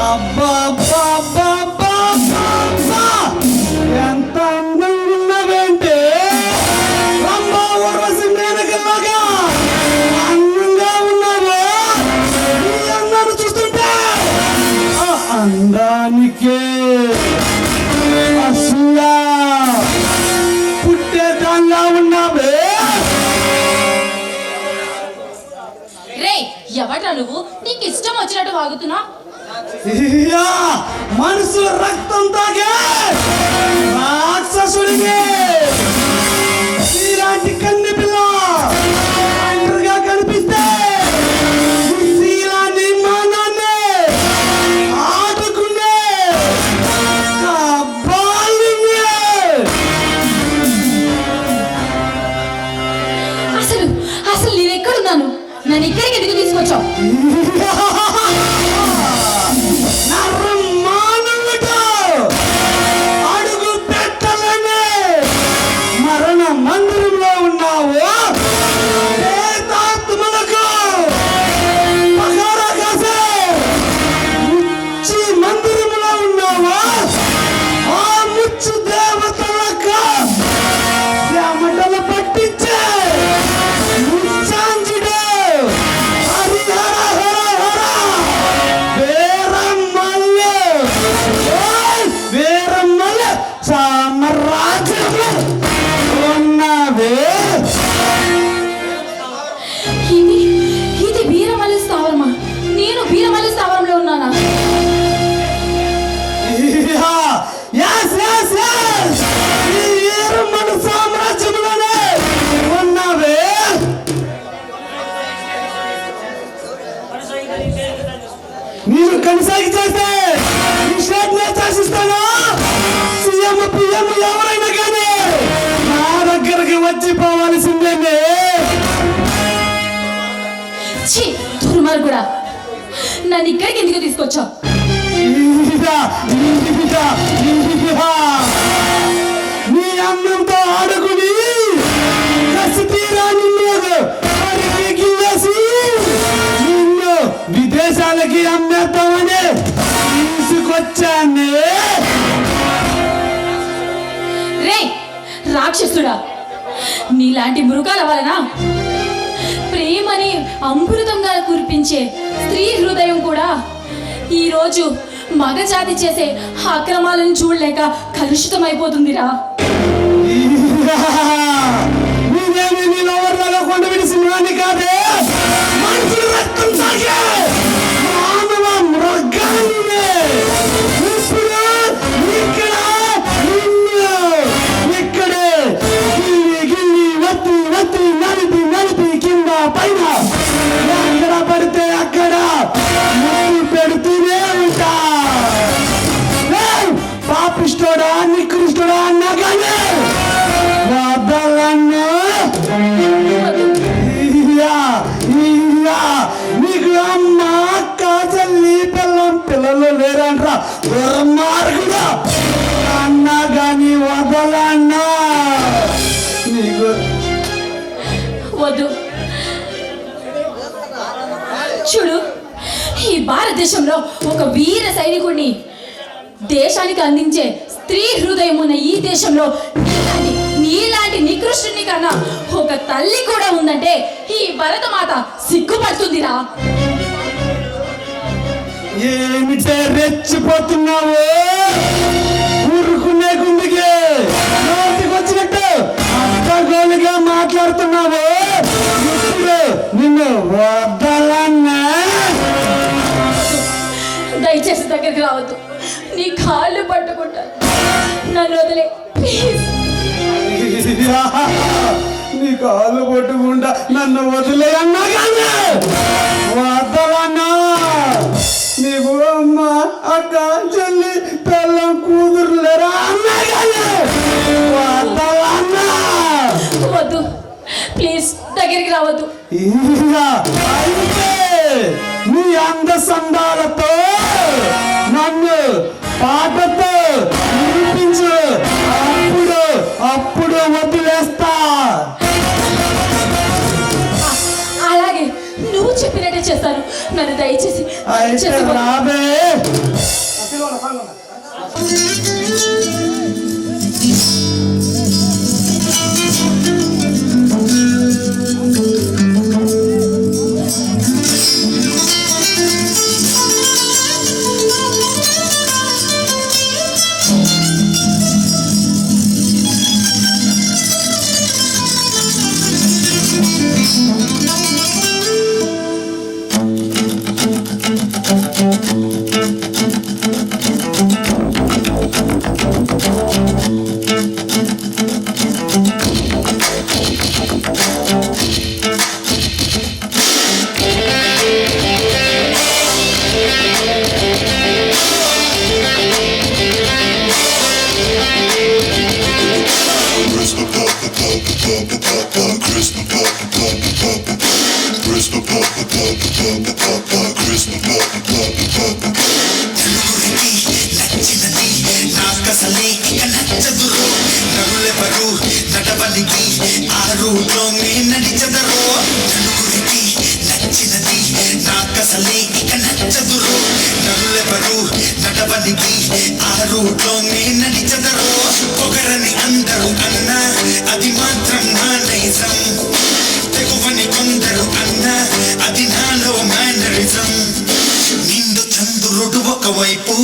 అబ్బా అబ్బా అబ్బా అబ్బా అబ్బా ఎంత అందంగా ఉన్నావేంటే రంభా ఊర్వశి మేనకలాగా అందంగా ఉన్నావా? ఈ అందాన్ని చూస్తుంటే ఆ అందానికే అసలా పుట్టేదానిలా ఉన్నావే. ఎవట నువ్వు? నీకు ఇష్టం వచ్చినట్టు వాగుతున్నా? మనసు రక్తం తాగే రాక్షసుడిని ఇలాంటి కన్నె పిల్ల ఒంటరిగా కనిపిస్తే శీలాన్ని మానాన్ని ఆడుకునే అసలు నేను ఎక్కడున్నాను? నన్ను ఇక్కడికి ఎందుకు తీసుకొచ్చావు? అడుగు పెట్టలేని మరణ మందిరంలో ఉన్నావు. ముచ్చి మందిరంలో ఉన్నావా? ఆ ముచ్చు దేవతలకు శ్యామటలు పట్టించే ముచ్చాంజుడు వీరమ్మలు సామ్రాజ్యము ఉన్నవే. ఇది వీరమల్లి స్థావరమా? నేను వీరమల్లి స్థావరంలో ఉన్నానా? వీరమ్మలు సామ్రాజ్యంలోనే ఉన్నవే. మీరు కనసాగి చేస్తే శాసిస్తాను. సీఎం పిఎం ఎవరైనా కానీ నా దగ్గరికి వచ్చిపోవాల్సిందేనే. దుర్మార్గుడా, నన్ను ఇక్కడికి ఎందుకు తీసుకొచ్చావు? నీ అన్నంతో ఆడుకుని కసి తీరా నిన్ను విదేశాలకి అమ్మేద్దామని తీసుకొచ్చాను. రే రాక్షసుడా, నీలాంటి మృగాల వలన ప్రేమని అమృతంగా కురిపించే స్త్రీ హృదయం కూడా ఈరోజు మగజాతి చేసే అక్రమాలను చూడలేక కలుషితమైపోతుందిరా. కొండ విడిసినవాణ్ణి కాదే, మనుషులు రక్తం తాగే మానవ మృగాన్ని ఇక్కడే గిల్లి గిల్లి వత్తి వత్తి నలిపి నలిపి కింద పైన ఎక్కడ పడితే అక్కడ పెడుతూనే ఉంటా. పాపిష్టోడా నికృష్టోడా అన్నా కానీ వదలన్నా. నీకు అమ్మ అక్క చెల్లి పిల్లలు లేరంట్రా దుర్మార్గుడా. అన్నా గాని వదలన్నా. నీకు వద్దు. చూడు, ఈ భారతదేశంలో ఒక వీర సైనికుడిని దేశానికి అందించే స్త్రీ హృదయం ఉన్న ఈ దేశంలో నీలాంటి నికృష్టుని కన్నా ఒక తల్లి కూడా ఉందంటే ఈ భరతమాత సిగ్గుపడుతుందిరా. ఏమిటే రెచ్చిపోతున్నావు? ఊరుకునే గుందుకే నోటికి వచ్చినట్టు అడ్డగోలుగా మాట్లాడుతున్నావు. ఇప్పుడు నిన్ను వదలన్నా. దయచేసి దగ్గరికి రావద్దు. నీ కాళ్ళు పట్టుకుంటా. నన్ను వదిలే ప్లీజ్. నీ కాళ్ళు పట్టుకుంటా నన్ను వదిలే అన్నా కానీ వదలన్నా. నీకు అమ్మ అక్క చెల్లి పిల్లం కూతురు లేరా అన్నా కానీ వదలన్నా. వద్దు ప్లీజ్, దగ్గరికి రావద్దు. అయితే నీ అంద సందాలతో నన్ను పాటతో నిరూపించు. అప్పుడు వదిలేస్తా. అలాగే నువ్వు చేస్తాను. నన్ను దయచేసి అయితే రాబే పొగరని అందరూ అన్నా అది మాత్రం నా నైజం. తెగువని కొందరు అన్నా అది నాలో మేనరిజం. నిండు చంద్రుడు ఒకవైపు,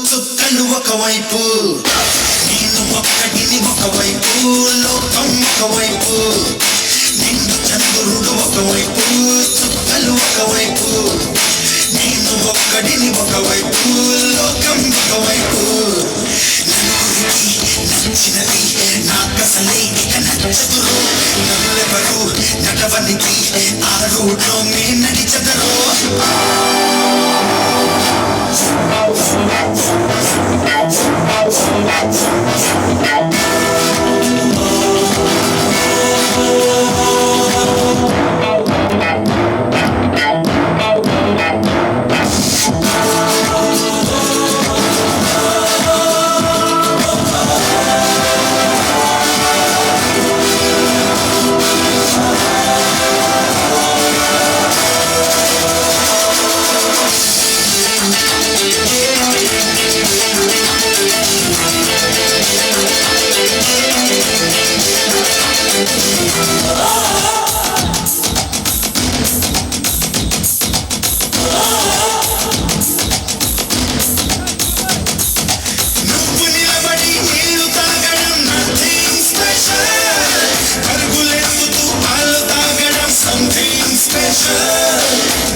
చుక్కలు ఒకవైపు, నేను ఒక్కటిని ఒకవైపు, లోకం ఒకవైపు. నిండు చంద్రుడు ఒకవైపు, చుక్కలు ఒకవైపు, నేను ఒక్కడిని ఒకవైపు, లోకం ఒకవైపు. నచ్చినది నాకసలే ఇక నచ్చదురు. నవ్వెవరు నడవనికి ఆ రూట్లో మే నడిచెదరు.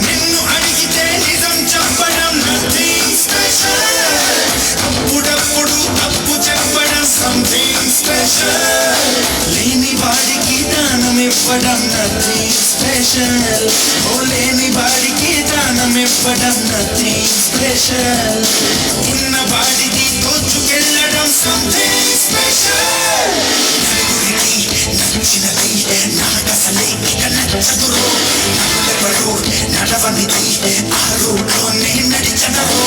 నిన్ను అడిగితే నిజం చెప్పడం నథింగ్ స్పెషల్. అప్పుడప్పుడు తప్పు చెప్పడం సంథింగ్ స్పెషల్. లేని వాడికి దానం ఇవ్వడం నథింగ్ స్పెషల్. ఓ లేని వాడికి దానం ఇవ్వడం నథింగ్ స్పెషల్. ఉన్న వాడికి తోచుకెళ్ళడం సంథింగ్ స్పెషల్. నచ్చినది నాకసలే ఇక నచ్చదురు. నవ్వెవరు నడవనిది ఆ రూట్లోనే నడిచెదరు.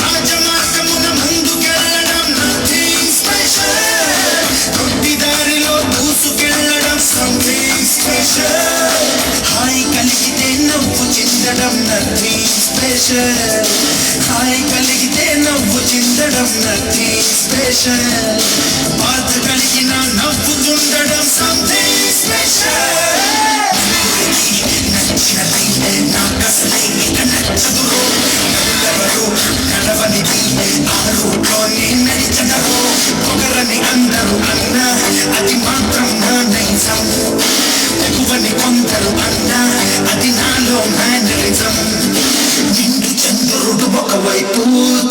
రాజమార్గమున ముందుకెళ్ళడం నథింగ్ స్పెషల్. తొట్టిదారిలో దూసుకెళ్ళడం సంథింగ్ స్పెషల్. హాయి కలిగితే నవ్వు చిందడం నథింగ్ స్పెషల్. హాయి కలిగితే నవ్వు చిందడం నథింగ్ స్పెషల్. బాధ కలిగిన నవ్వుతుండడం సంథింగ్ స్పెషల్. నచ్చినది నాకసలే ఇక నచ్చదురు. నవ్వెవరు నడవని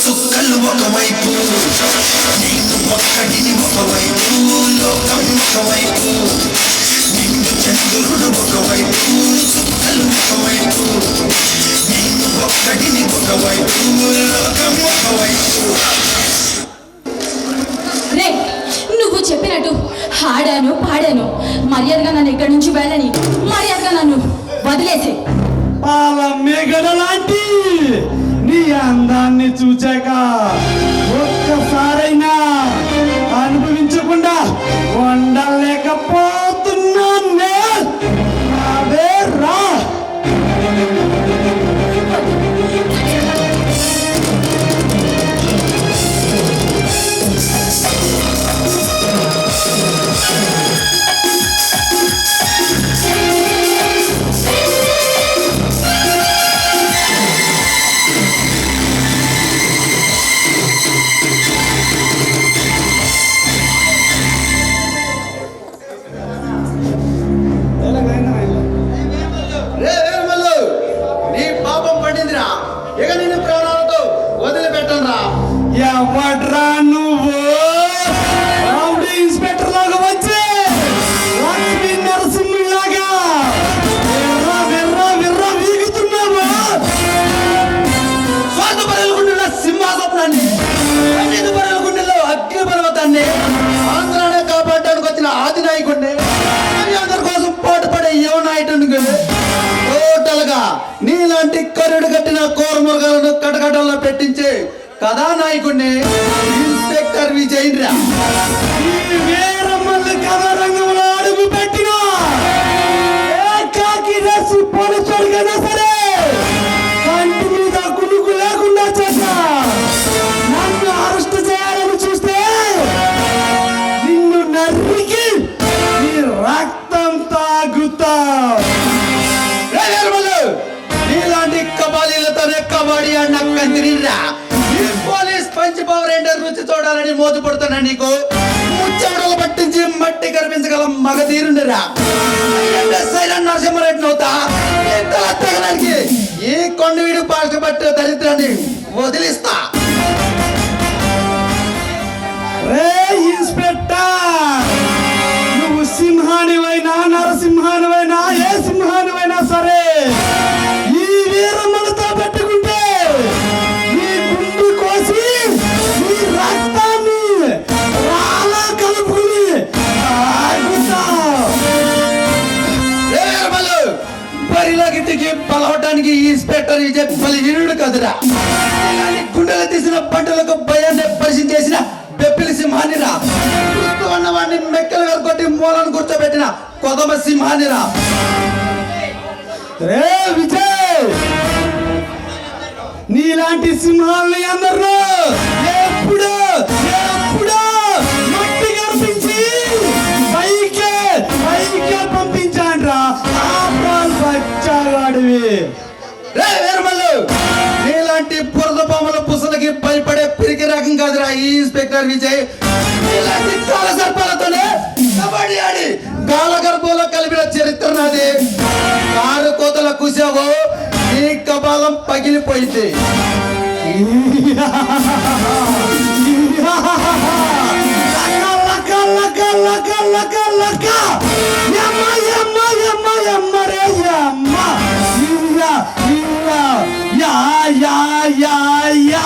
చుక్కలు ఒకవైపు నేను ఒక్కడిని ఒకవైపు లోకం ఒకవైపు నిండు చంద్రుడు ఒకవైపు చుక్కలు ఒకవైపు నేను ఒక్కడిని ఒకవైపు లోకం ఒకవైపు. రే నువ్వు చెప్పినట్టు ఆడాను పాడాను, మర్యాదగా నన్ను ఇక్కడి నుంచి వెళ్ళని, మర్యాదగా నన్ను వదిలేసి. పాల మేఘడ లాంటి నీ అందాన్ని చూచాక ఒక్కసారైనా అనుభవించకుండా ఉండలేకపోతున్నానే. అదే రా. రే వేరుమల్లు, నీ పాపం పడిందిరా, ఇక నిన్ను ప్రాణాలతో వదిలిపెట్టనురా. ఎవడ్రా నువ్వు? రౌడీ ఇన్స్పెక్టర్ లాగా వచ్చి లక్ష్మీ నరసింహులాగా విర్ర విర్ర విర్ర వీగుతున్నావా? స్వార్థపరులకుంటున్న సింహాసనాన్ని, అన్నిటి పరులకుండలో అగ్ని పర్వతాన్ని, ఆంధ్రానే కాపాడడానికి వచ్చిన ఆది నాయకుడిని, అందరి కోసం పాటుపడే యువ నాయకుడిని, టోటల్ గా నీలాంటి కరుడు కట్టిన కోరమురుగాలను కటకటంలో పెట్టించే కథానాయకుడిని ఇన్స్పెక్టర్ విజయ్ రా. ఈ వీరమ్మల్ని కథారంగంలో అడుగు పెట్టిన ఏకాకి రేసి పోలీసుడికైనా సరే కంటి మీద కునుకు లేకుండా చేశా. నన్ను అరెస్ట్ చేయాలని చూస్తే నిన్ను నరికి నీ రక్తం తాగుతా. నీలాంటి కబాలీలతోనే కబడ్డీ అన్న కందిరిరా. ఈ పోలీస్ పంచ్ పవర్ రేండర్ రుచి చూడాలని మోతుపడుతున్నా నీకు ముచ్చమడలు పట్టించి మట్టి కనిపించగల మగ తీరుండిరా. సైలెంట్ నరసింహారెడ్డి నవ్వుతా తెగడానికి ఈ కొండవీడు పాట పట్టే దరిద్రాన్ని వదిలిస్తా. రే ఇన్స్పెక్టర్, నువ్వు సింహానివైనా నరసింహానివైనా ఏ సింహానివైనా సరే ఈ వీరమ్మలతో పెట్టుకుంటే నీ గుండు కోసి నీ రక్తాన్ని రాలా కలుపుకుని తాగుతా. బరిలోకి దిగి పలవటానికి ఈ ఇన్స్పెక్టర్ విజయ్ బలిహీనుడు కదురా. ఇలాంటి గుండెలు తీసిన పంటలకు భయాన్ని పరిచయం చేసిన బెప్పిలి సింహానిరా. చూస్తూ ఉన్నవాడిని మెక్కలు కొట్టి మూలను కూర్చోబెట్టిన కొదమ సింహానిరా. రే విజయ్, నీలాంటి సింహాలని అందరూ ఎప్పుడు ఎప్పుడు మట్టి కనిపించి పైకే పైకే పంపించాండ్రా. బచ్చాగాడివి. రే వేరుమల్లు, నీలాంటి బురద బొమ్మల పుసలకి భయపడే పిరికి రకం కాదురా ఈ ఇన్స్పెక్టర్ విజయ్. నీలాంటి కాల సర్పాలతోనే కబడ్డీ ఆడి కాలగర్భంలో కలిపిన చరిత్ర నాది. కారు కోతల కూసావో నీ కపాలం పగిలిపోయింది. లక లక లక లక లక యమ్మ యమ్మ యమ్మ యమ్మ రే యమ్మ ఇయ్యా ఇయ్యా యా యా యా యా.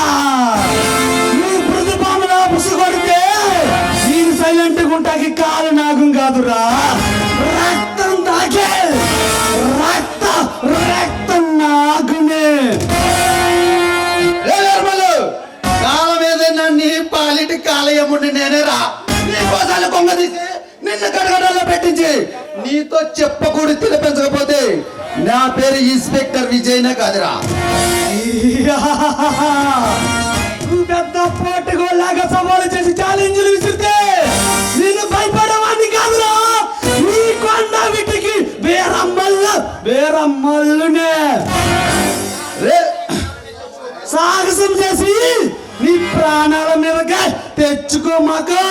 నువ్వు మృదుపాములా పుసుకొడితే నేను సైలెంట్ గుంటాకి కాలు నాగం కాదురా. రక్తం తాగే రక్తం నాగునే. రే వేరుమల్లు, కాలం ఏదైనా నీ పాలిటి కాలయముండి నేనే రా. నీ కోసాలు కొంగ తీసి నిన్ను కడగడల్లో పెట్టించి నీతో చెప్పకూడదు తినిపించకపోతే నా పేరు ఇన్స్పెక్టర్ విజయ్నే కాదురా. నువ్వు పెద్ద పోటుగోలాగా సవాలు చేసి ఛాలెంజ్లు విసిరితే నేను భయపడేవాడిని కాదురా. నీ కొండ వీటికి వేరమ్మల్లునే సాహసం చేసి నీ ప్రాణాల మీదగా తెచ్చుకో మాకు.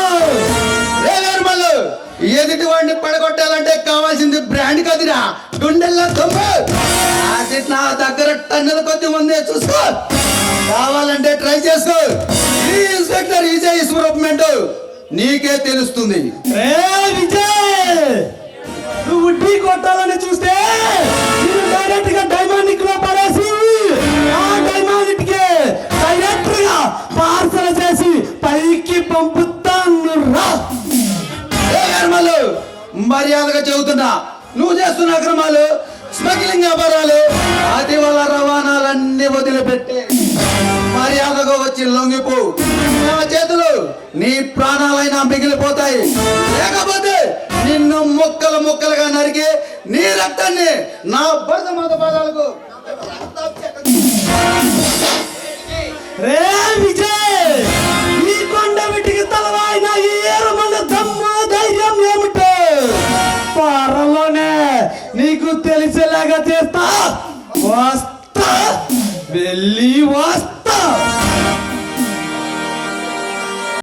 ఎదుటి వాడిని పడగొట్టాలంటే కావాల్సింది బ్రాండ్ కదిరా, గుండెల్లో దొంగ. నా దగ్గర టన్నుల కొద్ది ముందే చూసుకో. కావాలంటే ట్రై చేసుకో. ఈ ఇన్స్పెక్టర్ విజయ్ స్వరూపమెంట్ నీకే తెలుస్తుంది. రే విజయ్, నువ్వు ఢీ కొట్టాలని చూస్తే నేను డైరెక్ట్ గా డైమానిక్ లో పడేసి ఆ డైమానిక్ కి డైరెక్ట్ గా పార్సల్ చేసి పైకి పంపుతాను రా. ఏ కర్మలు, మర్యాదగా చెబుతున్నా, నువ్వు చేస్తున్న అక్రమాలు, స్మగ్లింగ్ వ్యాపారాలు, అతి వల్ల రవాణాలన్నీ వదిలిపెట్టి మర్యాదగా వచ్చి లొంగిపో. నా చేతులు నీ ప్రాణాలైనా మిగిలిపోతాయి, లేకపోతే నిన్ను ముక్కలు ముక్కలుగా నరికి నీ రక్తాన్ని నా భరత మాత పాదాలకు. రే విజయ్, ఈ కొండ వీటికి తలవాయిన ఈ ఏరుమల్ల దమ్ము ధైర్యం ఏమిటో త్వరలోనే నీకు తెలిసేలాగా చేస్తా. వస్తా, వెళ్ళి వస్తా.